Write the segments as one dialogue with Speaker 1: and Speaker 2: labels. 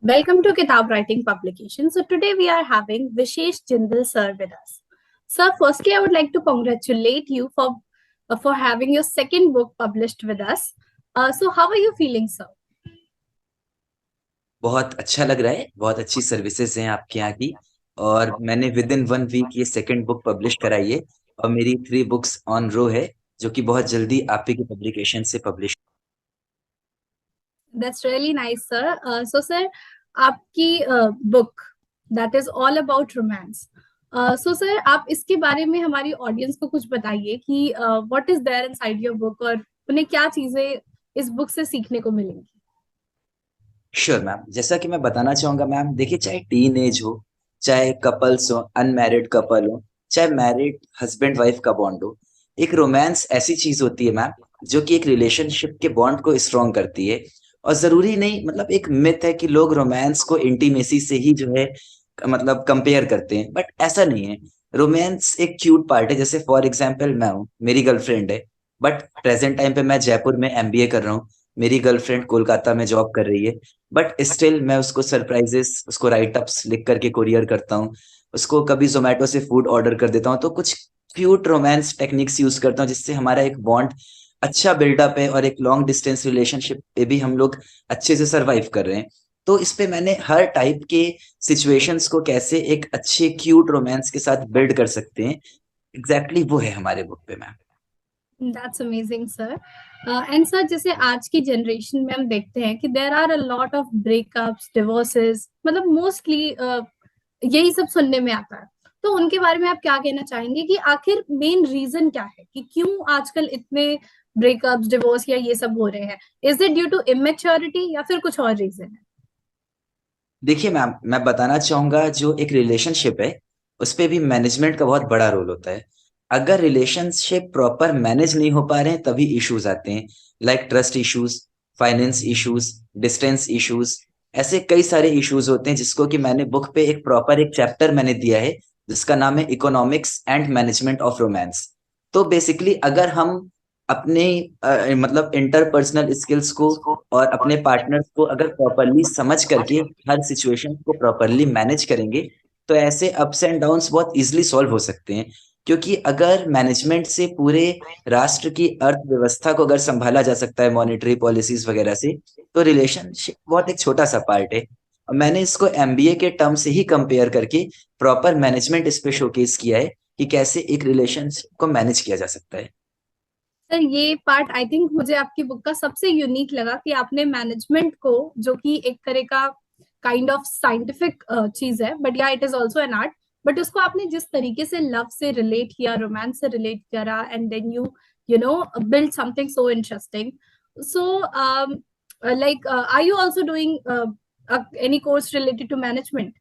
Speaker 1: Welcome to Kitab Writing Publication. So today we are having Vishesh Jindal sir with us. Sir, firstly I would like to congratulate you for having your second book published with us. So how are you feeling, sir?
Speaker 2: बहुत अच्छा लग रहा है। बहुत अच्छी services हैं आपके यहाँ की। और मैंने विद इन 1 वीक ये सेकंड बुक पब्लिश कराई है। और मेरी 3 बुक्स ऑन रो है जो कि बहुत जल्दी आप ही की पब्लिकेशन से publish.
Speaker 1: That's really nice, sir. So sir, आपकी book that is all about romance. So sir, आप इसके बारे में हमारी ऑडियंस को कुछ बताइए कि what is there inside your book और उन्हें क्या चीजें इस बुक से सीखने को मिलेंगी।
Speaker 2: श्योर मैम, जैसा कि मैं बताना चाहूंगा मैम, देखिए, चाहे टीन एज हो, चाहे कपल्स हो, अनमैरिड कपल हो, चाहे मैरिड हस्बैंड वाइफ का बॉन्ड हो, एक रोमांस ऐसी चीज होती है मैम जो कि एक रिलेशनशिप के बॉन्ड को स्ट्रॉन्ग करती है। और जरूरी नहीं, मतलब एक मिथ है कि लोग रोमांस को इंटीमेसी से ही जो है मतलब कंपेयर करते हैं, बट ऐसा नहीं है। रोमांस एक क्यूट पार्ट है। जैसे फॉर एग्जाम्पल मैं हूँ, मेरी गर्लफ्रेंड है, बट प्रेजेंट टाइम पे मैं जयपुर में एमबीए कर रहा हूँ। मेरी गर्लफ्रेंड कोलकाता में जॉब कर रही है, बट स्टिल मैं उसको सरप्राइजेस, उसको राइट अप्स लिख करके कुरियर करता हूँ। उसको कभी जोमेटो से फूड ऑर्डर कर देता हूँ। तो कुछ क्यूट रोमांस टेक्निक्स यूज करता हूँ जिससे हमारा एक बॉन्ड अच्छा बिल्डअप है और एक लॉन्ग डिस्टेंस रिलेशनशिप पे भी हम लोग अच्छे से सरवाइव कर रहे हैं। तो इस पे मैंने हर टाइप के सिचुएशंस को कैसे एक अच्छे क्यूट रोमांस के साथ बिल्ड कर सकते हैं, एग्जैक्टली वो है हमारे बुक पे ma'am.
Speaker 1: That's amazing, sir. And sir, जैसे आज की जनरेशन में हम देखते हैं कि there are a lot of breakups, divorces, मतलब mostly यही सब सुनने में आता है। तो उनके बारे में आप क्या कहना चाहेंगे कि आखिर मेन रीजन क्या है कि क्यों आजकल इतने ब्रेकअप्स, डिवोर्स या ये सब हो रहे हैं? Is it due to immaturity या फिर कुछ और रीजन है?
Speaker 2: देखिए मैम, मैं बताना चाहूंगा, जो एक रिलेशनशिप है उस पे भी मैनेजमेंट का बहुत बड़ा रोल होता है। अगर रिलेशनशिप प्रॉपर मैनेज नहीं हो पा रहे हैं तभी इश्यूज आते हैं, like trust issues, finance issues, distance issues. ऐसे कई सारे इश्यूज होते हैं जिसको कि मैंने बुक पे एक प्रॉपर एक चैप्टर मैंने दिया है जिसका नाम है economics and management of romance. तो बेसिकली अगर हम अपने मतलब इंटरपर्सनल स्किल्स को और अपने पार्टनर्स को अगर प्रॉपरली समझ करके हर सिचुएशन को प्रॉपरली मैनेज करेंगे तो ऐसे अप्स एंड डाउन्स बहुत इजीली सॉल्व हो सकते हैं। क्योंकि अगर मैनेजमेंट से पूरे राष्ट्र की अर्थव्यवस्था को अगर संभाला जा सकता है मॉनेटरी पॉलिसीज वगैरह से, तो रिलेशनशिप बहुत एक छोटा सा पार्ट है। और मैंने इसको एमबीए के टर्म से ही कंपेयर करके प्रॉपर मैनेजमेंट इस पे शोकेस किया है कि कैसे एक रिलेशनशिप को मैनेज किया जा सकता है।
Speaker 1: सर ये पार्ट आई थिंक मुझे आपकी बुक का सबसे यूनिक लगा कि आपने मैनेजमेंट को, जो कि एक तरह का काइंड ऑफ साइंटिफिक चीज है, बट या it is also an art, but उसको आपने जिस तरीके से लव से रिलेट किया, रोमांस से रिलेट करा, and then you know build something so interesting. So like are you also doing any course related to management?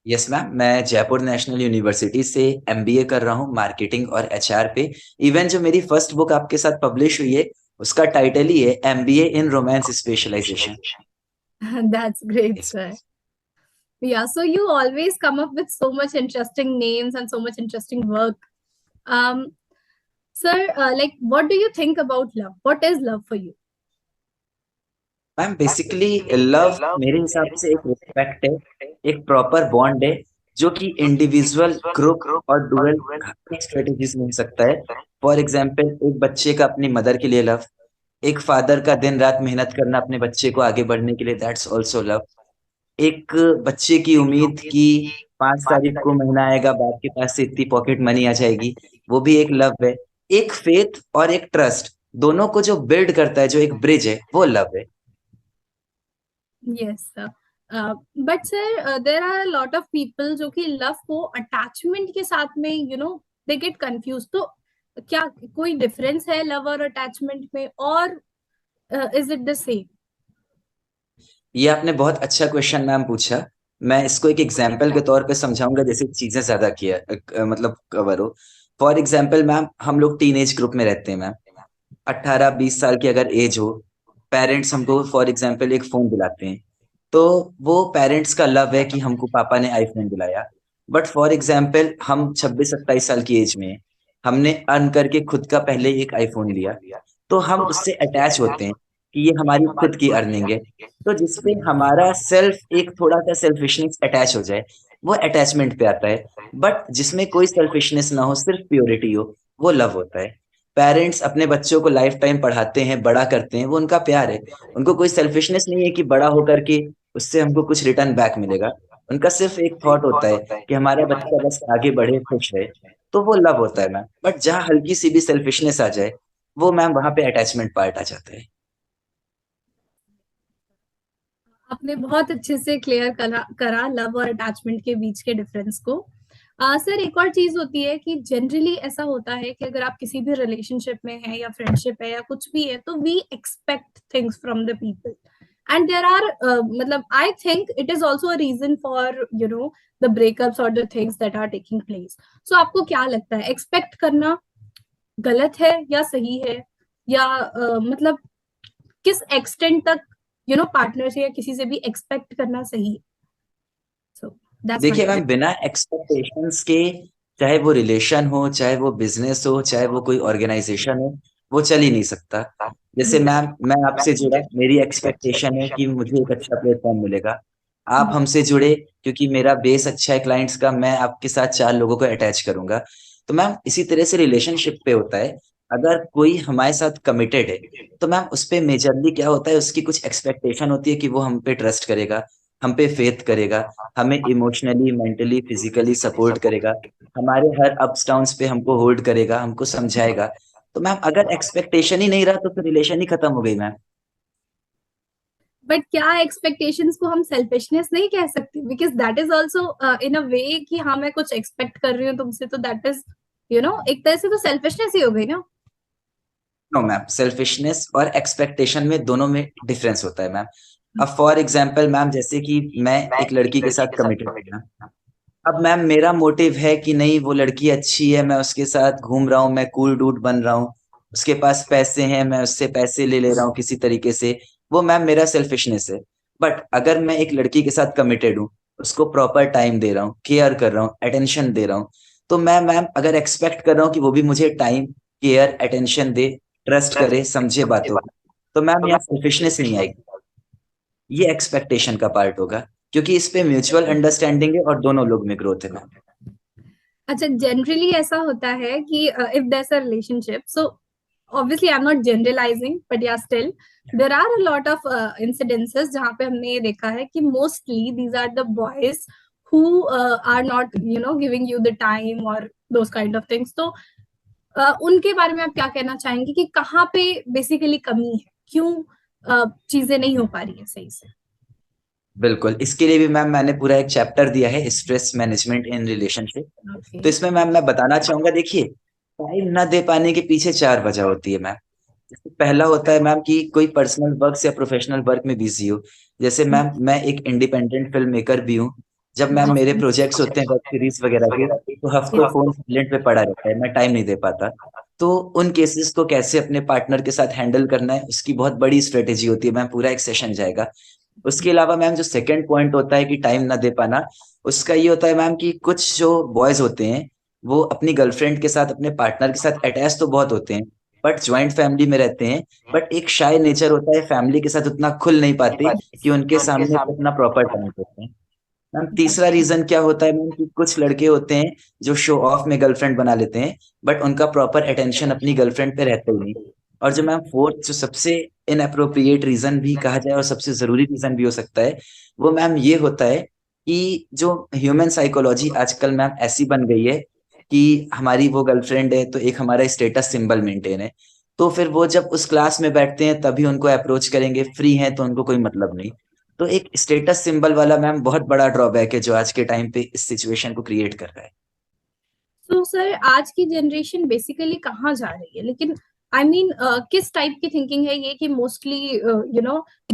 Speaker 2: Yes ma'am, मैं जयपुर नेशनल यूनिवर्सिटी से एमबीए कर रहा हूँ मार्केटिंग और एचआर पे। इवन जो मेरी फर्स्ट बुक आपके साथ पब्लिश हुई है उसका टाइटल ही है MBA in romance specialization.
Speaker 1: That's great,
Speaker 2: yes.
Speaker 1: sir. Yeah, so you always come up with so much interesting names and so much interesting work. Um, sir, like, what do you think about love? What is love for you?
Speaker 2: Ma'am basically love मेरे हिसाब से एक respect है, एक proper bond है जो कि individual, group और डुअल स्ट्रेटेजीज में हो सकता है। फॉर एग्जाम्पल, एक बच्चे का अपनी मदर के लिए लव, एक फादर का दिन रात मेहनत करना अपने बच्चे को आगे बढ़ने के लिए, दैट्स ऑल्सो लव। एक बच्चे की उम्मीद कि 5 तारीख को महीना आएगा, बाप के पास से इतनी पॉकेट मनी आ जाएगी, वो भी एक लव है। एक फेथ और एक ट्रस्ट, दोनों को जो बिल्ड करता है, जो एक ब्रिज है, वो लव है।
Speaker 1: Yes, sir. But sir, there are a lot of people जो कि love को attachment के साथ में, they get confused. तो क्या कोई difference है love और attachment में, और is it the same?
Speaker 2: ये आपने बहुत अच्छा क्वेश्चन मैम पूछा। मैं इसको एक एग्जाम्पल के तौर पे समझाऊंगा जैसे चीजें ज्यादा किया मतलब कवर हो। फॉर एग्जाम्पल मैम, हम लोग टीनेज ग्रुप में रहते हैं मैम। 18-20 साल की अगर एज हो, पेरेंट्स हमको फॉर एग्जाम्पल एक फोन दिलाते हैं, तो वो पेरेंट्स का लव है कि हमको पापा ने आईफोन दिलाया। बट फॉर एग्जाम्पल हम 26-27 साल की एज में हैं, हमने अर्न करके खुद का पहले एक आईफोन लिया, तो हम उससे अटैच होते हैं। कि ये हमारी खुद की अर्निंग है। तो जिसपे हमारा सेल्फ एक थोड़ा सा सेल्फिशनेस अटैच हो जाए, वो अटैचमेंट पे आता है। बट जिसमें कोई सेल्फिशनेस ना हो, सिर्फ प्योरिटी हो, वो लव होता है। पेरेंट्स अपने बच्चों को लाइफ टाइम पढ़ाते हैं, बड़ा करते हैं, वो उनका प्यार है। उनको कोई सेल्फिशनेस नहीं है कि बड़ा होकर के उससे हमको कुछ रिटर्न बैक मिलेगा। उनका सिर्फ एक थॉट होता है कि हमारा बच्चा बस आगे बढ़े, खुश रहे। तो वो लव होता है मैम। बट जहाँ हल्की सी भी सेल्फिशनेस आ जाए, वो मैम वहां पे अटैचमेंट पार्ट आ जाता है।
Speaker 1: आपने बहुत अच्छे से क्लियर करा लव और अटैचमेंट के बीच के डिफरेंस को। सर, एक और चीज होती है कि जनरली ऐसा होता है कि अगर आप किसी भी रिलेशनशिप में हैं या फ्रेंडशिप है या कुछ भी है, तो we expect things from the people, and there are मतलब I think it is also a reason for the breakups और the things that are taking place. So आपको क्या लगता है, एक्सपेक्ट करना गलत है या सही है? या मतलब किस एक्सटेंट तक पार्टनर से या किसी से भी एक्सपेक्ट करना सही है? सो दैट्स माय
Speaker 2: देखिए मैम,
Speaker 1: क्वेश्चन।
Speaker 2: बिना एक्सपेक्टेशंस के, चाहे वो रिलेशन हो, चाहे वो बिजनेस हो, चाहे वो कोई ऑर्गेनाइजेशन हो, वो चल ही नहीं सकता। जैसे मैम, मैं आपसे जुड़ा, मेरी एक्सपेक्टेशन है कि मुझे एक अच्छा प्लेटफॉर्म मिलेगा। आप हमसे जुड़े क्योंकि मेरा बेस अच्छा है क्लाइंट्स का, मैं आपके साथ 4 लोगों को अटैच करूंगा। तो मैम इसी तरह से रिलेशनशिप पे होता है। अगर कोई हमारे साथ कमिटेड है, तो मैम उस पे मेजरली क्या होता है, उसकी कुछ एक्सपेक्टेशन होती है कि वो हम पे ट्रस्ट करेगा, हम पे फेथ करेगा, हमें इमोशनली, मेंटली, फिजिकली सपोर्ट करेगा, हमारे हर अप्स डाउन्स पे हमको होल्ड करेगा, हमको समझाएगा। तो मैम अगर एक्सपेक्टेशन ही नहीं रहा, तो फिर रिलेशन ही खत्म हो गई मैम।
Speaker 1: बट क्या एक्सपेक्टेशंस को हम सेल्फिशनेस नहीं कह सकते? Because that is also in a way कि हाँ, मैं कुछ एक्सपेक्ट कर रही हूँ तुमसे, तो दैट इज एक तरह से तो सेल्फिशनेस ही हो गई ना।
Speaker 2: नो मैम, सेल्फिशनेस और एक्सपेक्टेशन में, दोनों में डिफरेंस होता है मैम। अब फॉर एग्जाम्पल मैम, जैसे कि मैं एक लड़की के साथ कमिटेड हूँ मैम। अब मैम मेरा मोटिव है कि नहीं, वो लड़की अच्छी है, मैं उसके साथ घूम रहा हूँ, मैं कूल डूड बन रहा हूँ, उसके पास पैसे हैं, मैं उससे पैसे ले ले रहा हूँ किसी तरीके से। वो मैम मेरा सेल्फिशनेस है। बट अगर मैं एक लड़की के साथ कमिटेड हूँ, उसको प्रॉपर टाइम दे रहा हूँ, केयर कर रहा हूँ, अटेंशन दे रहा हूँ, तो मैं मैम अगर एक्सपेक्ट कर रहा हूँ कि वो भी मुझे टाइम, केयर, अटेंशन दे, ट्रस्ट करे, समझे बातों को, तो मैम यहाँ सेल्फिशनेस नहीं आएगी, ये एक्सपेक्टेशन का पार्ट होगा। क्योंकि इस पे म्यूचुअल अंडरस्टैंडिंग है और दोनों लोग में ग्रोथ है मैम।
Speaker 1: अच्छा, जनरली ऐसा होता है कि if there's a relationship, so obviously I'm not generalizing, but yeah, still there are a lot of incidences जहाँ पे हमने ये देखा है कि mostly these are the boys who are not giving you the time or those kind of things. तो उनके बारे में आप क्या कहना चाहेंगे कि कहाँ पे बेसिकली कमी है, क्यों चीजें नहीं हो पा रही है सही से?
Speaker 2: बिल्कुल, इसके लिए भी मैम मैंने पूरा एक चैप्टर दिया है, stress management in relationship.
Speaker 1: Okay.
Speaker 2: तो इसमें मैम मैं बताना चाहूंगा, देखिए, टाइम ना दे पाने के पीछे 4 वजह होती है मैम। जैसे पहला होता है मैम कि कोई पर्सनल वर्क या प्रोफेशनल वर्क में बिजी हो। जैसे मैम मैं एक इंडिपेंडेंट फिल्म मेकर भी हूँ। जब मैम मेरे प्रोजेक्ट्स होते हैं वेब सीरीज वगैरह के, तो हफ्तों फोन साइलेंट पे पड़ा रहता है, मैं टाइम नहीं दे पाता। तो उन केसेस को कैसे अपने पार्टनर के साथ हैंडल करना है, उसकी बहुत बड़ी स्ट्रेटेजी होती है मैम, पूरा एक सेशन जाएगा। उसके अलावा मैम जो सेकंड पॉइंट होता है कि टाइम ना दे पाना, उसका ये होता है मैम कि कुछ जो बॉयज होते हैं, वो अपनी गर्लफ्रेंड के साथ, अपने पार्टनर के साथ अटैच तो बहुत होते हैं, बट ज्वाइंट फैमिली में रहते हैं। बट एक शाय नेचर होता है, फैमिली के साथ उतना खुल नहीं पाते कि उनके सामने अपना प्रॉपर टाइम देते हैं। मैम तीसरा रीजन क्या होता है मैम, कि कुछ लड़के होते हैं जो शो ऑफ में गर्लफ्रेंड बना लेते हैं, बट उनका प्रॉपर अटेंशन अपनी गर्लफ्रेंड पे रहता ही नहीं। और जो मैम फोर्थ, जो सबसे इनअप्रोप्रिएट रीजन भी कहा जाए और सबसे जरूरी रीजन भी हो सकता है, वो मैम ये होता है कि जो ह्यूमन साइकोलॉजी आजकल मैम ऐसी बन गई है कि हमारी वो गर्लफ्रेंड है तो एक हमारा स्टेटस सिंबल मेंटेन है। तो फिर वो जब उस क्लास में बैठते हैं तभी उनको अप्रोच करेंगे, फ्री हैं तो उनको कोई मतलब नहीं। तो एक स्टेटस सिंबल वाला मैम बहुत बड़ा ड्रॉबैक है जो आज के टाइम पे इस सिचुएशन को क्रिएट कर रहा है।
Speaker 1: तो सर, आज की जनरेशन बेसिकली कहाँ जा रही है? लेकिन आई मीन किस टाइप की थिंकिंग है ये कि mostly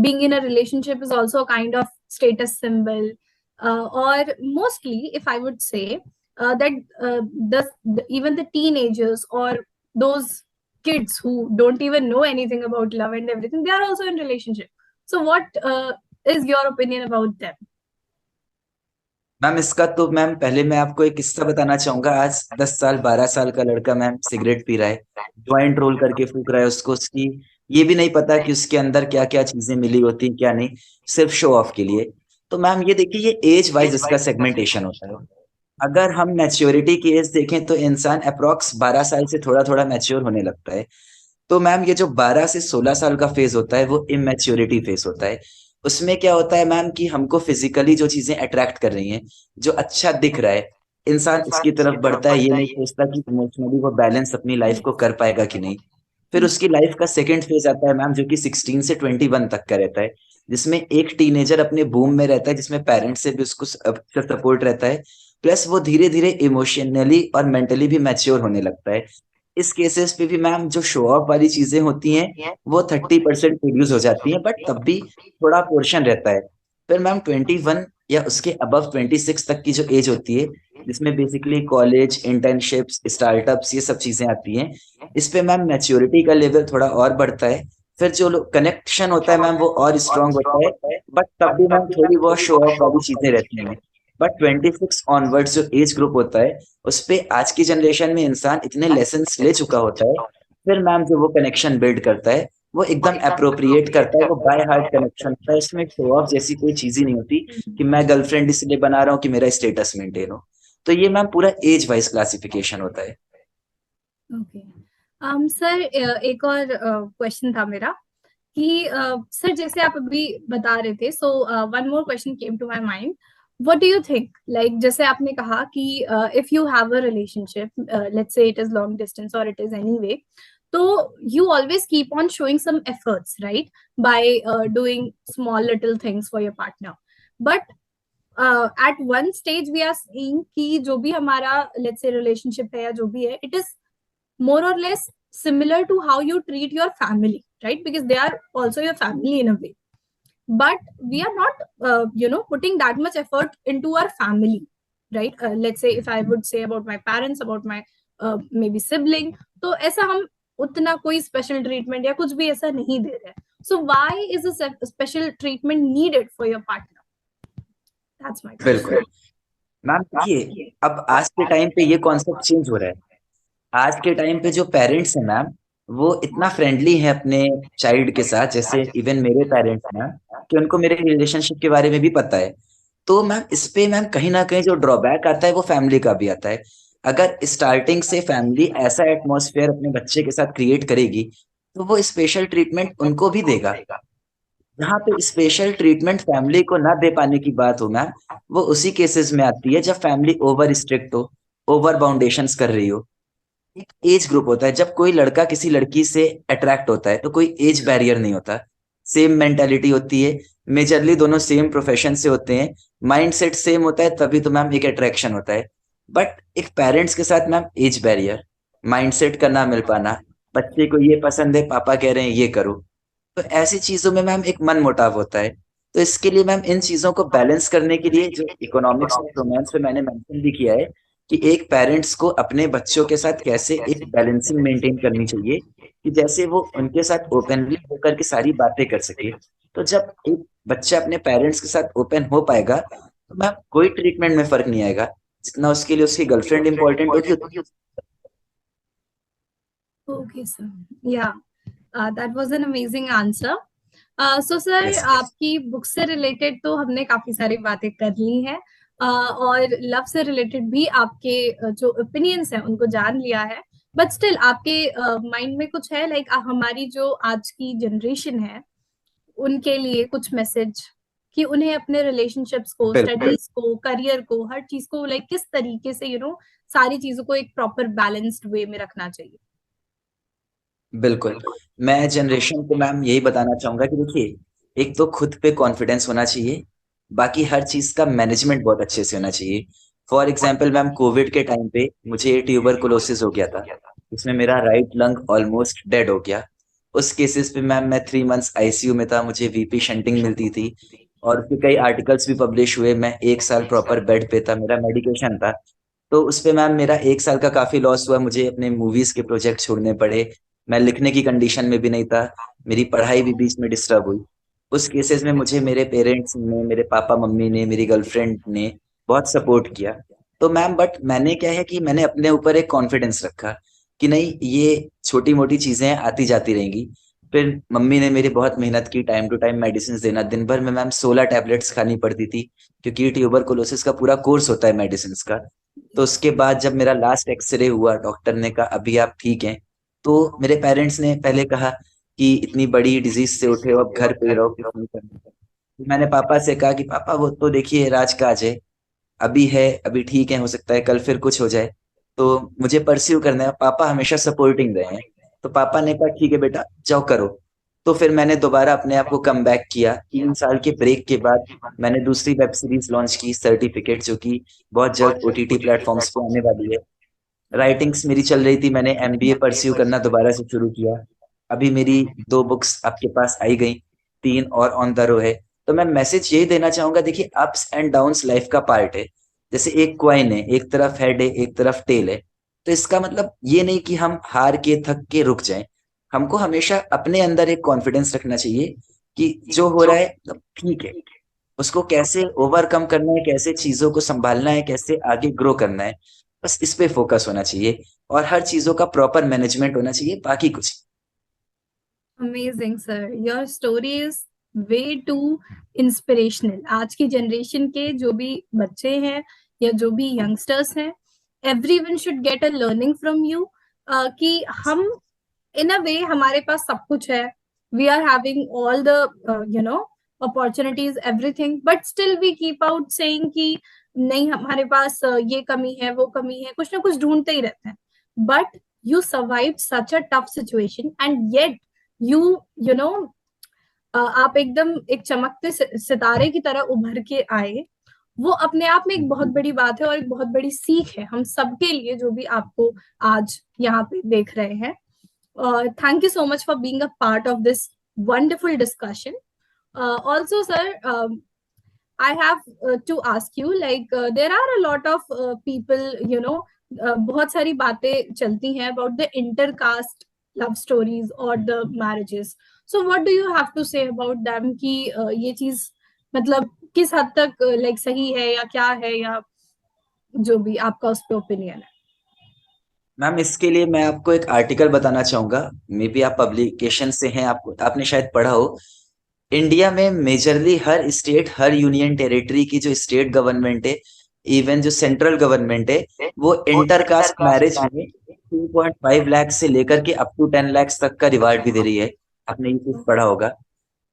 Speaker 1: being in a relationship is also a kind of status symbol, और mostly if I would say that the even the teenagers or those kids who don't even know anything about love and everything, they are also in relationship. So what is your opinion about them?
Speaker 2: Ma'am इसका तो ma'am पहले मैं आपको एक किस्सा बताना चाहूंगा। आज 10 साल 12 साल का लड़का मैम सिगरेट पी रहा है, जॉइंट रोल करके फूक रहा है, उसको उसकी ये भी नहीं पता कि उसके अंदर क्या क्या चीजें मिली होती हैं क्या नहीं, सिर्फ शो ऑफ के लिए। तो मैम ये देखिए, ये एज वाइज इसका सेगमेंटेशन होता है। अगर हम मैच्योरिटी की एज देखें तो इंसान अप्रोक्स 12 साल से थोड़ा थोड़ा मैच्योर होने लगता है। तो मैम ये जो 12 से 16 साल का फेज होता है वो इमेच्योरिटी फेज होता है। उसमें क्या होता है मैम कि हमको फिजिकली जो चीजें अट्रैक्ट कर रही हैं, जो अच्छा दिख रहा है, इंसान उसकी तरफ बढ़ता है, ये नहीं सोचता कि इमोशनली वो बैलेंस अपनी लाइफ को कर पाएगा कि नहीं। फिर उसकी लाइफ का सेकेंड फेज आता है मैम, जो कि 16 से 21 तक का रहता है, जिसमें एक टीनेजर अपने बूम में रहता है, जिसमें पेरेंट्स से भी उसको अच्छा सपोर्ट रहता है, प्लस वो धीरे धीरे इमोशनली और मेंटली भी मैच्योर होने लगता है। इस केसेस पे भी मैम जो शो ऑफ वाली चीजें होती हैं वो 30% रिड्यूस हो जाती हैं, बट तब भी थोड़ा पोर्शन रहता है। फिर मैम 21 या उसके अबव 26 तक की जो एज होती है, जिसमें बेसिकली कॉलेज, इंटर्नशिप्स, स्टार्टअप्स, ये सब चीजें आती हैं, इस पे मैम मैच्योरिटी का लेवल थोड़ा और बढ़ता है। फिर जो कनेक्शन होता है मैम वो और स्ट्रांग होता है, बट तब भी मैम थोड़ी बहुत शो ऑफ वाली चीजें रहती हैं। बट 26 ऑनवर्ड्स जो एज ग्रुप होता है, उस पे आज की जनरेशन में इंसान इतने लेसन्स ले चुका होता है, फिर मैम जो वो कनेक्शन बिल्ड करता है वो एकदम अप्रोप्रिएट करता है, वो बाय हार्ट कनेक्शन होता है, इसमें शो ऑफ जैसी कोई चीज ही नहीं होती कि मैं गर्लफ्रेंड इसलिए बना रहा हूँ कि मेरा स्टेटस मेंटेन हो। तो ये मैम पूरा एज वाइज क्लासिफिकेशन होता है।
Speaker 1: ओके। सर, एक और क्वेश्चन था मेरा कि सर जैसे आप अभी बता रहे थे, so one more question came to my mind. What do you think, like जैसे आपने कहा कि if you have a relationship, let's say it is long distance और इट इज एनी वे, तो you always keep on showing some efforts, right, by doing small little things for your partner. But at one stage we are seeing कि जो भी हमारा let's say relationship है या जो भी है, it is more or less similar to how you treat your family, right? Because they are also your family in a way. But we are not, putting that much effort into our family, right? Let's say if I would say about my parents, about my maybe sibling, तो ऐसा हम उतना कोई special treatment या कुछ भी ऐसा नहीं दे रहे हैं. So why is a special treatment needed for your partner? That's my
Speaker 2: बिल्कुल
Speaker 1: question.
Speaker 2: मैम, देखिए अब आज के टाइम पे ये कॉन्सेप्ट चेंज हो रहा है। आज के टाइम पे जो पेरेंट्स हैं मैम, वो इतना फ्रेंडली है अपने चाइल्ड के साथ, जैसे इवन मेरे पेरेंट्स हैं, कि उनको मेरे रिलेशनशिप के बारे में भी पता है। तो मैम इस पे मैम कहीं ना कहीं जो ड्रॉबैक आता है वो फैमिली का भी आता है। अगर स्टार्टिंग से फैमिली ऐसा एटमॉस्फेयर अपने बच्चे के साथ क्रिएट करेगी, तो वो स्पेशल ट्रीटमेंट उनको भी देगा। जहाँ पे स्पेशल ट्रीटमेंट फैमिली को ना दे पाने की बात हो मैम, वो उसी केसेस में आती है जब फैमिली ओवर स्ट्रिक्ट हो, ओवर बाउंडेशंस कर रही हो। एक एज ग्रुप होता है, जब कोई लड़का किसी लड़की से अट्रैक्ट होता है तो कोई एज बैरियर नहीं होता, सेम मेंटालिटी होती है, मेजरली दोनों सेम प्रोफेशन से होते हैं, माइंडसेट सेम होता है, तभी तो मैम एक अट्रैक्शन होता है। बट एक पेरेंट्स के साथ मैम एज बैरियर, माइंडसेट का ना मिल पाना, बच्चे को ये पसंद है पापा कह रहे हैं ये करो, तो ऐसी चीजों में मैम एक मन मुटाव होता है। तो इसके लिए मैम इन चीजों को बैलेंस करने के लिए जो इकोनॉमिक्स ऑफ रोमांस में मैंने मेंशन भी किया है, कि एक पेरेंट्स को अपने बच्चों के साथ कैसे एक बैलेंसिंग मेंटेन करनी चाहिए, कि जैसे वो उनके साथ ओपनली होकर के सारी बातें कर सके। तो जब एक बच्चा अपने पेरेंट्स के साथ ओपन हो पाएगा, तो मैम कोई ट्रीटमेंट में फर्क नहीं आएगा, जितना उसके लिए उसकी गर्लफ्रेंड इंपॉर्टेंट होगी
Speaker 1: Okay, sir. Yeah, that was an amazing answer. So sir,
Speaker 2: yes.
Speaker 1: आपकी बुक से रिलेटेड तो हमने काफी सारी बातें कर ली हैं, और लव से रिलेटेड भी आपके जो ओपिनियंस हैं उनको जान लिया है. बट स्टिल आपके माइंड में कुछ है, लाइक हमारी जो आज की जनरेशन है उनके लिए कुछ मैसेज, कि उन्हें अपने रिलेशनशिप्स को,
Speaker 2: बिल्कुल
Speaker 1: स्टडीज को, करियर को, हर चीज को लाइक किस तरीके से सारी चीजों को एक प्रॉपर बैलेंस्ड वे में रखना चाहिए.
Speaker 2: बिल्कुल, मैं जनरेशन को मैम यही बताना चाहूंगा कि देखिए, एक तो खुद पे कॉन्फिडेंस होना चाहिए, बाकी हर चीज का मैनेजमेंट बहुत अच्छे से होना चाहिए। फॉर एग्जाम्पल मैम, कोविड के टाइम पे मुझे ट्यूबरकुलोसिस हो गया था, इसमें मेरा राइट लंग ऑलमोस्ट डेड हो गया। उस केसेस पे मैम मैं 3 मंथ्स आईसीयू में था, मुझे वीपी शंटिंग मिलती थी, और फिर कई आर्टिकल्स भी पब्लिश हुए, मैं 1 साल प्रॉपर बेड पे था, मेरा मेडिकेशन था। तो उस पे मैम मेरा 1 साल का काफी लॉस हुआ, मुझे अपने मूवीज के प्रोजेक्ट छोड़ने पड़े, मैं लिखने की कंडीशन में भी नहीं था, मेरी पढ़ाई भी बीच में डिस्टर्ब हुई। उस केसेस में मुझे मेरे पेरेंट्स ने, मेरे पापा मम्मी ने, मेरी गर्लफ्रेंड ने बहुत सपोर्ट किया। तो मैम बट मैंने क्या है कि मैंने अपने ऊपर एक कॉन्फिडेंस रखा कि नहीं, ये छोटी मोटी चीजें आती जाती रहेंगी। फिर मम्मी ने मेरी बहुत मेहनत की, टाइम टू टाइम मेडिसिन देना। दिन भर में मैम 16 टैबलेट्स खानी पड़ती थी, क्योंकि ट्यूबरकुलोसिस का पूरा कोर्स होता है मेडिसिन का। तो उसके बाद जब मेरा लास्ट एक्सरे हुआ, डॉक्टर ने कहा अभी आप ठीक हैं। तो मेरे पेरेंट्स ने पहले कहा कि इतनी बड़ी डिजीज से उठे हो, अब घर पे ही रहो, कुछ नहीं करना। तो मैंने पापा से कहा कि पापा वो तो देखिए राज काज है, अभी है, अभी ठीक है, हो सकता है कल फिर कुछ हो जाए, तो मुझे परस्यू करना है। पापा हमेशा सपोर्टिंग रहे हैं। तो पापा ने कहा ठीक है बेटा जाओ करो। तो फिर मैंने दोबारा अपने आप को कम बैक किया। 3 साल के ब्रेक के बाद मैंने दूसरी वेब सीरीज लॉन्च की, सर्टिफिकेट, जो कि बहुत जल्द ओटीटी प्लेटफॉर्म्स पे आने वाली है। राइटिंग्स मेरी चल रही थी, मैंने एमबीए परस्यू करना दोबारा से शुरू किया। अभी मेरी 2 बुक्स आपके पास आई गई, 3 और ऑन द रो है। तो मैं मैसेज यही देना चाहूंगा, देखिए अप्स एंड डाउन्स लाइफ का पार्ट है। जैसे एक क्वाइन है, एक तरफ हेड है, एक तरफ टेल है। तो इसका मतलब ये नहीं कि हम हार के थक के रुक जाएं। हमको हमेशा अपने अंदर एक कॉन्फिडेंस रखना चाहिए कि जो हो रहा है मतलब ठीक है, उसको कैसे ओवरकम करना है, कैसे चीजों को संभालना है, कैसे आगे ग्रो करना है। बस इस पे फोकस होना चाहिए, और हर चीजों का प्रॉपर मैनेजमेंट होना चाहिए, बाकी कुछ।
Speaker 1: Amazing sir, your story is way too inspirational. आज की जनरेशन के जो भी बच्चे हैं या जो भी यंगस्टर्स हैं, everyone should get a learning from you. कि हम इन अ वे हमारे पास सब कुछ है, we are having all the you know opportunities everything, but still we keep out saying कि नहीं हमारे पास ये कमी है वो कमी है, कुछ ना कुछ ढूंढते ही रहते हैं। But you survive such a tough situation and yet you you know आप एकदम एक चमकते सितारे की तरह उभर के आए। वो अपने आप में एक बहुत बड़ी बात है और एक बहुत बड़ी सीख है हम सबके लिए जो भी आपको आज यहाँ पे देख रहे हैं। Thank you so much for being a part of this wonderful discussion. Also, sir, I have to ask you, like, there are a lot of people, बहुत सारी बातें चलती हैं about the intercaste love stories or the marriages. So, what do you have to say about them कि ये चीज मतलब किस हद तक like सही है या क्या है, या जो भी आपका उस पे ओपिनियन है?
Speaker 2: मैम इसके लिए मैं आपको एक आर्टिकल बताना चाहूंगा। मे बी आप पब्लिकेशन से हैं, आपको आपने शायद पढ़ा हो। इंडिया में मेजरली हर स्टेट, हर यूनियन टेरिटरी की जो स्टेट गवर्नमेंट है, इवन जो सेंट्रल गवर्नमेंट है, वो इंटरकास्ट मैरिज में 2.5 लाख से लेकर के अप टू 10 लाख तक का रिवार्ड भी दे रही है। आपने ये चीज पढ़ा होगा।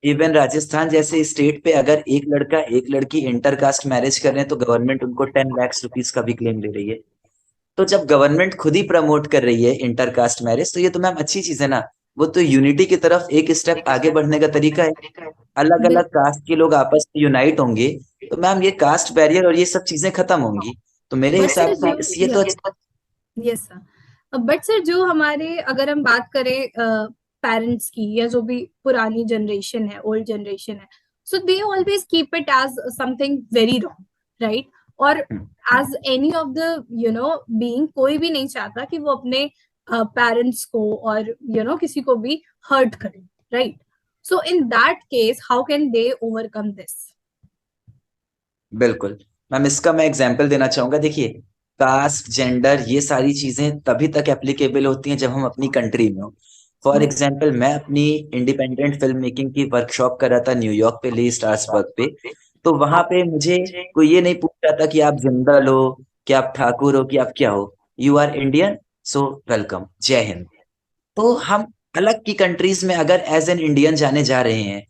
Speaker 2: इवन राजस्थान जैसे स्टेट पे अगर एक लड़का एक लड़की इंटरकास्ट मैरिज कर रहे हैं, तो गवर्नमेंट उनको 10 लाख रुपीज का भी क्लेम दे रही है। तो जब गवर्नमेंट खुद ही प्रमोट कर रही है इंटरकास्ट मैरिज, तो ये तो मैम अच्छी चीज है ना। वो तो यूनिटी की तरफ एक स्टेप आगे बढ़ने का तरीका है। अलग अलग
Speaker 1: बिल्कुल।
Speaker 2: कास्ट के लोग आपस में यूनाइट होंगे, तो मैम ये कास्ट बैरियर और ये सब चीजें खत्म होंगी। तो मेरे
Speaker 1: बट
Speaker 2: हिसाब
Speaker 1: सर
Speaker 2: से
Speaker 1: जो
Speaker 2: ये तो
Speaker 1: यस सर, बट सर जो हमारे अगर हम बात करें पेरेंट्स की या जो भी पुरानी जनरेशन है, ओल्ड जनरेशन है, so they always keep it as something very wrong, right? और as any of the being, कोई भी नहीं चाहता कि वो अपने पेरेंट्स को और किसी को भी हर्ट करे, right? So in that case how can they overcome this?
Speaker 2: बिल्कुल। मैम इसका मैं एग्जांपल देना चाहूंगा। देखिए कास्ट, जेंडर, ये सारी चीजें तभी तक एप्लीकेबल होती हैं जब हम अपनी कंट्री में हो। फॉर एग्जांपल मैं अपनी इंडिपेंडेंट फिल्म मेकिंग की वर्कशॉप कर रहा था न्यूयॉर्क पे, ली स्ट्रासबर्ग पे। तो वहां पे मुझे कोई ये नहीं पूछ रहा था कि आप जिंदल हो, कि आप ठाकुर हो, कि आप क्या हो। You are Indian, so welcome, जय हिंद। तो हम अलग की कंट्रीज में अगर एज एन इंडियन जाने जा रहे हैं,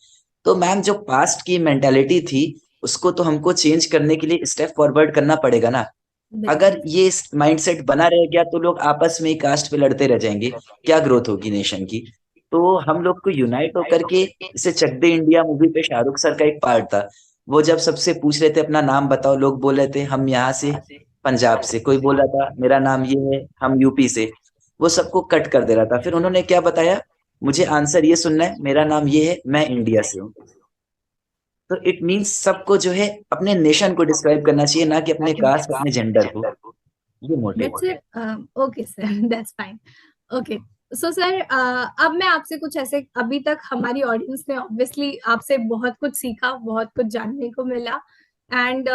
Speaker 2: तो मैम जो पास्ट की मेंटेलिटी थी, उसको तो हमको चेंज करने के लिए स्टेप फॉरवर्ड करना पड़ेगा ना।
Speaker 1: बिल्कुल।
Speaker 2: अगर ये माइंडसेट बना रह गया, तो लोग आपस में ही कास्ट पे लड़ते रह जाएंगे, क्या ग्रोथ होगी नेशन की। तो हम लोग को यूनाइट होकर के, जैसे चक दे इंडिया मूवी पे शाहरुख सर का एक पार्ट था, वो जब सबसे पूछ रहे थे अपना नाम बताओ, लोग बोल रहे थे हम यहाँ से, पंजाब से, कोई बोल रहा था मेरा नाम ये है, हम यूपी से। वो सबको कट कर दे रहा था। फिर उन्होंने क्या बताया, मुझे आंसर ये सुनना है, मेरा नाम ये है, मैं इंडिया से हूँ। तो इट मीन्स सबको जो है अपने नेशन को डिस्क्राइब करना चाहिए, ना कि अपने कास्ट, अपने जेंडर को। ये मोटिव
Speaker 1: बट
Speaker 2: है।
Speaker 1: Sir okay sir, that's fine. Okay, so sir अब मैं आपसे कुछ ऐसे, अभी तक हमारी ऑडियंस ने ऑब्वियसली आपसे बहुत कुछ सीखा, बहुत कुछ जानने को मिला, एंड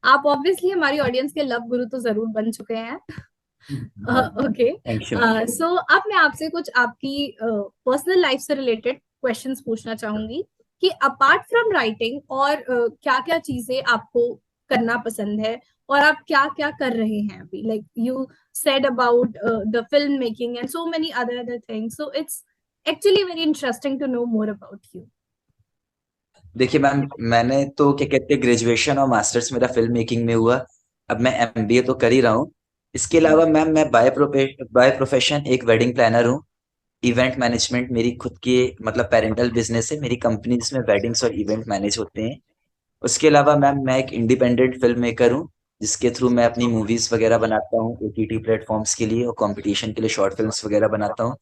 Speaker 1: आप ऑब्वियसली हमारी ऑडियंस के लव गुरु तो जरूर बन चुके हैं। ओके।
Speaker 2: Thank you.
Speaker 1: सो अब मैं आपसे कुछ आपकी पर्सनल लाइफ से रिलेटेड क्वेश्चंस पूछना चाहूंगी कि अपार्ट फ्रॉम राइटिंग और क्या क्या चीजें आपको करना पसंद है, और आप क्या क्या कर रहे हैं अभी, like you said about the film making and so many other things, so it's actually very interesting to know more about you.
Speaker 2: देखिए मैम, मैंने तो क्या कहते हैं ग्रेजुएशन और मास्टर्स मेरा फिल्म मेकिंग में हुआ। अब मैं एमबीए तो कर ही रहा हूँ। इसके अलावा मैम मैं बाय प्रोफेशन एक वेडिंग प्लानर हूँ। इवेंट मैनेजमेंट मेरी खुद की मतलब पेरेंटल बिजनेस है, मेरी कंपनी जिसमें वेडिंग्स और इवेंट मैनेज होते हैं। उसके अलावा मैम मैं एक इंडिपेंडेंट फिल्म मेकर हूँ, जिसके थ्रू मैं अपनी मूवीज वगैरह बनाता हूँ ओटीटी प्लेटफॉर्म्स के लिए और कंपटीशन के लिए शॉर्ट फिल्म्स वगैरह बनाता हूँ।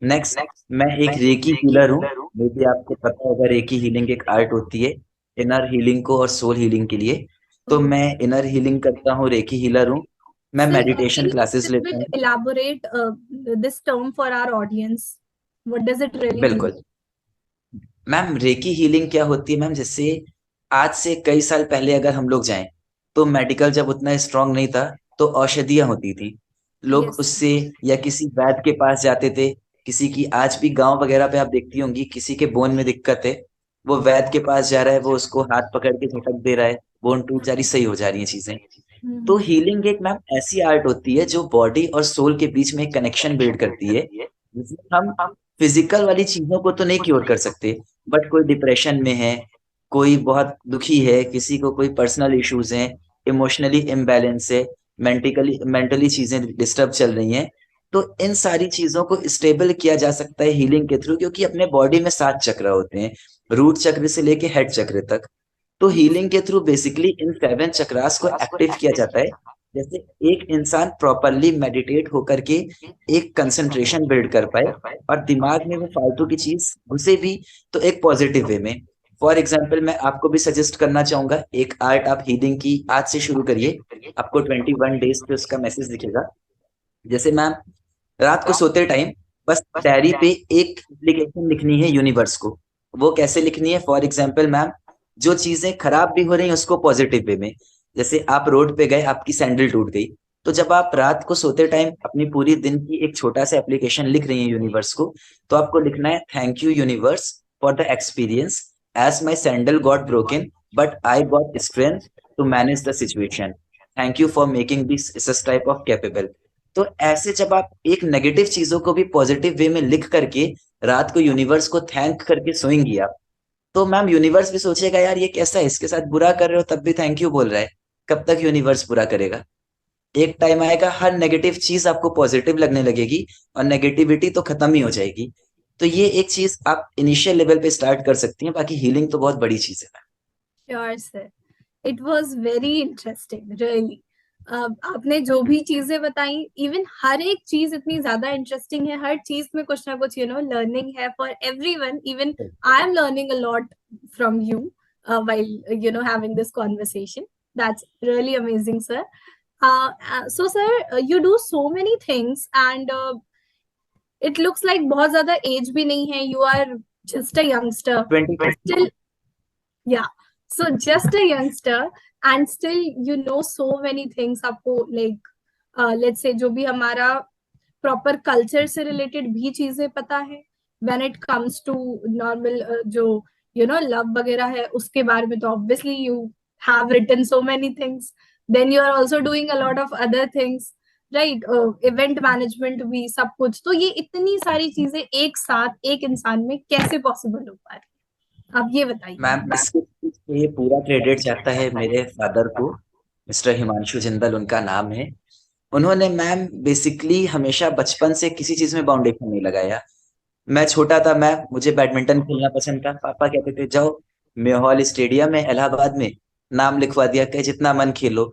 Speaker 2: नेक्स्ट, मैं एक रेकी हीलर हूँ। मे भी आपको पता होगा, रेकी हीलिंग एक आर्ट होती है इनर हीलिंग को और सोल हीलिंग के लिए। तो मैं इनर हीलिंग करता हूँ, रेकी हीलर हूँ। मैं
Speaker 1: So,
Speaker 2: meditation
Speaker 1: can you
Speaker 2: classes
Speaker 1: little
Speaker 2: लेता
Speaker 1: bit
Speaker 2: हूँ।
Speaker 1: elaborate this term for our audience? What does it really mean?
Speaker 2: बिल्कुल मैम, रेकी हीलिंग क्या होती है मैम, जैसे आज से कई साल पहले अगर हम लोग जाएं तो मेडिकल जब उतना स्ट्रांग नहीं था तो औषधियां होती थी। लोग
Speaker 1: Yes.
Speaker 2: उससे या किसी वैद्य के पास जाते थे। किसी की आज भी गांव वगैरह पे आप देखती होंगी, किसी के बोन में दिक्कत है, वो वैद्य के पास जा रहा है, वो उसको हाथ पकड़ के झटक दे रहा है, बोन टूट जा रही, सही हो जा रही है चीजें। तो
Speaker 1: Hmm.
Speaker 2: हीलिंग एक मैम ऐसी आर्ट होती है जो बॉडी और सोल के बीच में एक कनेक्शन बिल्ड करती है, जिसमें हम फिजिकल वाली चीजों को तो नहीं क्योर कर सकते, बट कोई डिप्रेशन में है, कोई बहुत दुखी है, किसी को कोई पर्सनल इश्यूज हैं, इमोशनली इम्बैलेंस है, मेंटिकली मेंटली चीजें डिस्टर्ब चल रही हैं, तो इन सारी चीजों को स्टेबल किया जा सकता है हीलिंग के थ्रू, क्योंकि अपने बॉडी में 7 चक्र होते हैं, रूट चक्र से लेके हेड चक्र तक। तो
Speaker 1: Yes.
Speaker 2: हीलिंग के थ्रू बेसिकली इन 7 चक्रास को एक्टिव किया जाता है। जैसे एक इंसान प्रॉपरली मेडिटेट होकर के एक कंसंट्रेशन बिल्ड कर पाए और दिमाग में वो फालतू की चीज घुसे भी तो एक पॉजिटिव वे में। फॉर एग्जाम्पल मैं आपको भी सजेस्ट करना चाहूंगा, एक आर्ट आप हीलिंग की आज से शुरू करिए। आपको 21 डेज पे उसका मैसेज दिखेगा। जैसे मैम, रात को सोते टाइम बस डायरी पे एक एप्लीकेशन लिखनी है यूनिवर्स को। वो कैसे लिखनी है, फॉर एग्जाम्पल मैम, जो चीजें खराब भी हो रही हैं उसको पॉजिटिव वे में। जैसे आप रोड पे गए, आपकी सैंडल टूट गई, तो जब आप रात को सोते टाइम अपनी पूरी दिन की एक छोटा सा एप्लीकेशन लिख रही हैं यूनिवर्स को, तो आपको लिखना है, thank you universe for the experience, as my sandal got broken but I got strength to manage the situation. Thank you for making this such type of capable. तो ऐसे जब आप एक नेगेटिव चीजों को भी पॉजिटिव वे में लिख करके रात को यूनिवर्स को थैंक करके सोएंगी आप, तो मैम यूनिवर्स भी सोचेगा, यार ये कैसा है, इसके साथ बुरा कर रहे हो तब भी थैंक यू बोल रहा है, कब तक यूनिवर्स बुरा करेगा। एक टाइम आएगा हर नेगेटिव चीज आपको पॉजिटिव लगने लगेगी और नेगेटिविटी तो खत्म ही हो जाएगी। तो ये एक चीज आप इनिशियल लेवल पे स्टार्ट कर सकती हैं, बाकी हीलिंग तो बहुत बड़ी चीज है।
Speaker 1: Sure, sir. It was very interesting, really. आपने जो भी चीजें बताई, इवन हर एक चीज इतनी ज्यादा इंटरेस्टिंग है, हर चीज में कुछ ना कुछ लर्निंग है for everyone. Even I am learning a lot from you while having this conversation. That's really amazing, sir. So sir, you do so many things, and it looks like बहुत ज्यादा as भी नहीं है, you are just a youngster
Speaker 2: 20।
Speaker 1: still. Yeah. So just a youngster, and still you know so many things. आपको like let's say जो भी हमारा proper culture से रिलेटेड भी चीजें पता है, when it comes to normal जो लव वगैरह है उसके बारे में, तो obviously you have written so many things, then you are also doing a lot of other things, right? Event management भी, सब कुछ। तो ये इतनी सारी चीजें एक साथ एक इंसान में कैसे पॉसिबल हो पा रही है, आप ये बताइए
Speaker 2: मैम
Speaker 1: मुझे।
Speaker 2: इसके पीछे ये पूरा क्रेडिट जाता है मेरे फादर को, मिस्टर हिमांशु जिंदल उनका नाम है। उन्होंने मैम बेसिकली हमेशा बचपन से किसी चीज में बाउंडेशन नहीं लगाया। मैं छोटा था, मैं मुझे बैडमिंटन खेलना पसंद था, पापा कहते थे जाओ मेहॉल स्टेडियम है इलाहाबाद में, नाम लिखवा दिया, कहे जितना मन खेलो।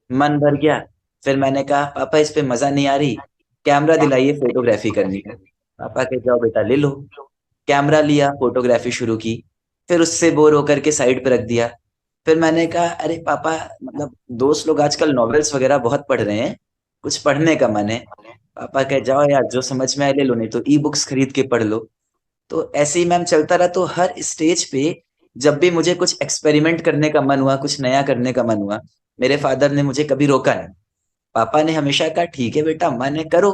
Speaker 2: मन भर गया। फिर मैंने कहा पापा इस पे मजा नहीं आ रही, कैमरा दिलाइए फोटोग्राफी करनी है। पापा कहे जाओ बेटा ले लो। कैमरा लिया, फोटोग्राफी शुरू की। फिर उससे बोर होकर के साइड पे रख दिया। फिर मैंने कहा अरे पापा, मतलब दोस्त लोग आजकल नॉवेल्स वगैरह बहुत पढ़ रहे हैं, कुछ पढ़ने का मन है। पापा कहे जाओ यार जो समझ में आए ले लो, नहीं तो ई बुक्स खरीद के पढ़ लो। तो ऐसे ही मैम चलता रहा। तो हर स्टेज पे जब भी मुझे कुछ एक्सपेरिमेंट करने का मन हुआ, कुछ नया करने का मन हुआ, मेरे फादर ने मुझे कभी रोका नहीं। पापा ने हमेशा कहा ठीक है बेटा, मैंने करो,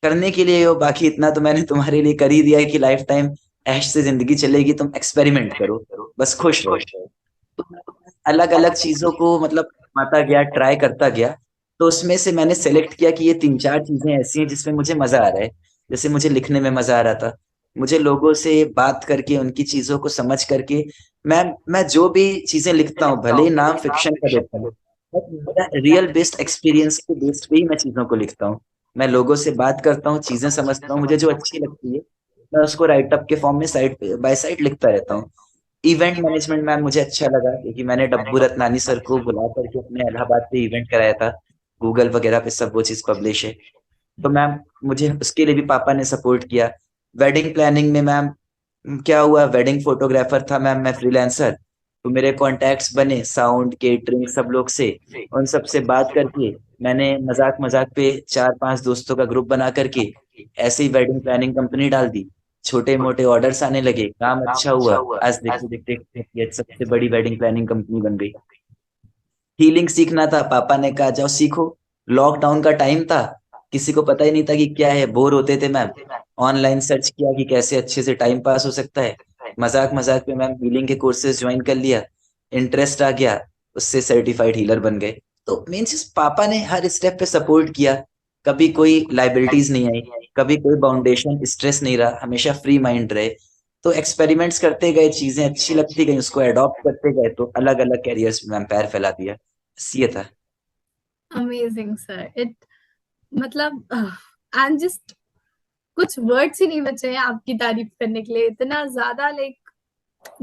Speaker 2: करने के लिए हो, बाकी इतना तो मैंने तुम्हारे लिए कर ही दिया है कि लाइफ टाइम ऐश से जिंदगी चलेगी, तुम एक्सपेरिमेंट करो, बस खुश रहो। तो अलग अलग चीजों को मतलब आता गया, ट्राई करता गया। तो उसमें से मैंने सेलेक्ट किया कि ये तीन चार चीजें ऐसी हैं जिसमें मुझे मजा आ रहा है। जैसे मुझे लिखने में मजा आ रहा था, मुझे लोगों से बात करके उनकी चीजों को समझ करके, मैं जो भी चीजें लिखता हूँ भले ही नाम फिक्शन का देता हूँ, बट मेरा रियल बेस्ड एक्सपीरियंस के बेस्ड पे ही मैं चीजों को लिखता हूँ। मैं लोगों से बात करता हूँ, चीजें समझता हूँ, मुझे जो अच्छी लगती है मैं उसको राइटअप के फॉर्म में साइड बाय साइड लिखता रहता हूँ। इवेंट मैनेजमेंट मैम मुझे अच्छा लगा, क्योंकि मैंने डब्बू रत्नानी सर को बुला करके अपने इलाहाबाद पे इवेंट कराया था। गूगल वगैरह पे सब वो चीज पब्लिश है। तो मैम मुझे उसके लिए भी पापा ने सपोर्ट किया। वेडिंग प्लानिंग में मैम क्या हुआ, वेडिंग फोटोग्राफर था मैम मैं, फ्रीलांसर। तो मेरे कॉन्टैक्ट्स बने साउंड केटरिंग सब लोग से, उन सब से बात करके मैंने मजाक मजाक पे चार पांच दोस्तों का ग्रुप बना करके ऐसे ही वेडिंग प्लानिंग कंपनी डाल दी। छोटे मोटे ऑर्डर्स आने लगे, काम अच्छा हुआ। आज देखते देखते ये सबसे बड़ी वेडिंग प्लानिंग कंपनी बन गई। हीलिंग सीखना था, पापा ने कहा जाओ सीखो। लॉकडाउन का टाइम था, किसी को पता ही नहीं था कि क्या है, बोर होते थे मैम। ऑनलाइन सर्च किया कि कैसे अच्छे से टाइम पास हो सकता है। मजाक मजाक में मैम हीलिंग के कोर्सेज ज्वाइन कर लिया, इंटरेस्ट आ गया, उससे सर्टिफाइड हीलर बन गए। तो मेन चीज पापा ने हर स्टेप पे सपोर्ट किया। कभी कोई लाइबिलिटीज नहीं आई, कभी कोई बाउंडेशन स्ट्रेस नहीं रहा, हमेशा फ्री माइंड रहे। तो एक्सपेरिमेंट्स करते गए, चीजें अच्छी लगती गई, उसको अडॉप्ट करते गए, तो अलग अलग कैरियर्स में मैम पैर फैला दिया। बस ये था।
Speaker 1: अमेजिंग सर, इट मतलब आई एम जस्ट, कुछ वर्ड्स ही नहीं बचे हैं आपकी तारीफ करने के लिए, इतना ज्यादा like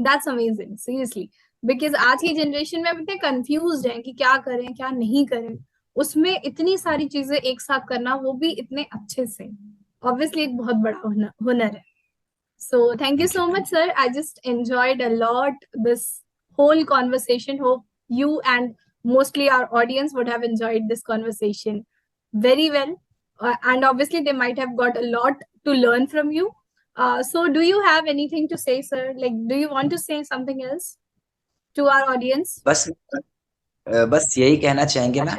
Speaker 1: that's amazing seriously. Because आज की जनरेशन में हम इतने कंफ्यूज हैं कि क्या करें क्या नहीं करें, उसमें इतनी सारी चीजें एक साथ करना, वो भी इतने अच्छे से, ऑब्वियसली एक बहुत बड़ा हुनर है। So thank you
Speaker 2: thank you
Speaker 1: so
Speaker 2: ma'am.
Speaker 1: much, sir. I just enjoyed a lot this whole conversation. Hope you and mostly our audience would have enjoyed this conversation very well. And obviously, they might have got a lot to learn from you. So, do you have anything to say, sir? Like, do you want to say something else to our audience?
Speaker 2: बस बस यही कहना चाहेंगे ma'am,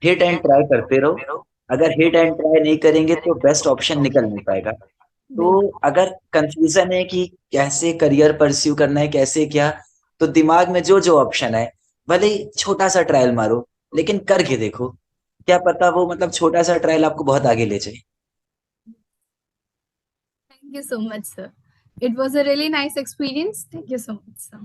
Speaker 2: hit and try करते रहो। अगर hit and try नहीं करेंगे तो बेस्ट ऑप्शन निकल नहीं पाएगा। तो
Speaker 1: बिल्कुल।
Speaker 2: अगर कंफ्यूजन है कि कैसे करियर परस्यू करना है कैसे क्या, तो दिमाग में जो जो ऑप्शन है, भले ही छोटा सा ट्रायल मारो, लेकिन करके देखो। क्या पता वो मतलब छोटा सा ट्रायल आपको बहुत आगे ले जाए।
Speaker 1: Thank you so much, sir. It was a really nice experience. Thank you so much, sir.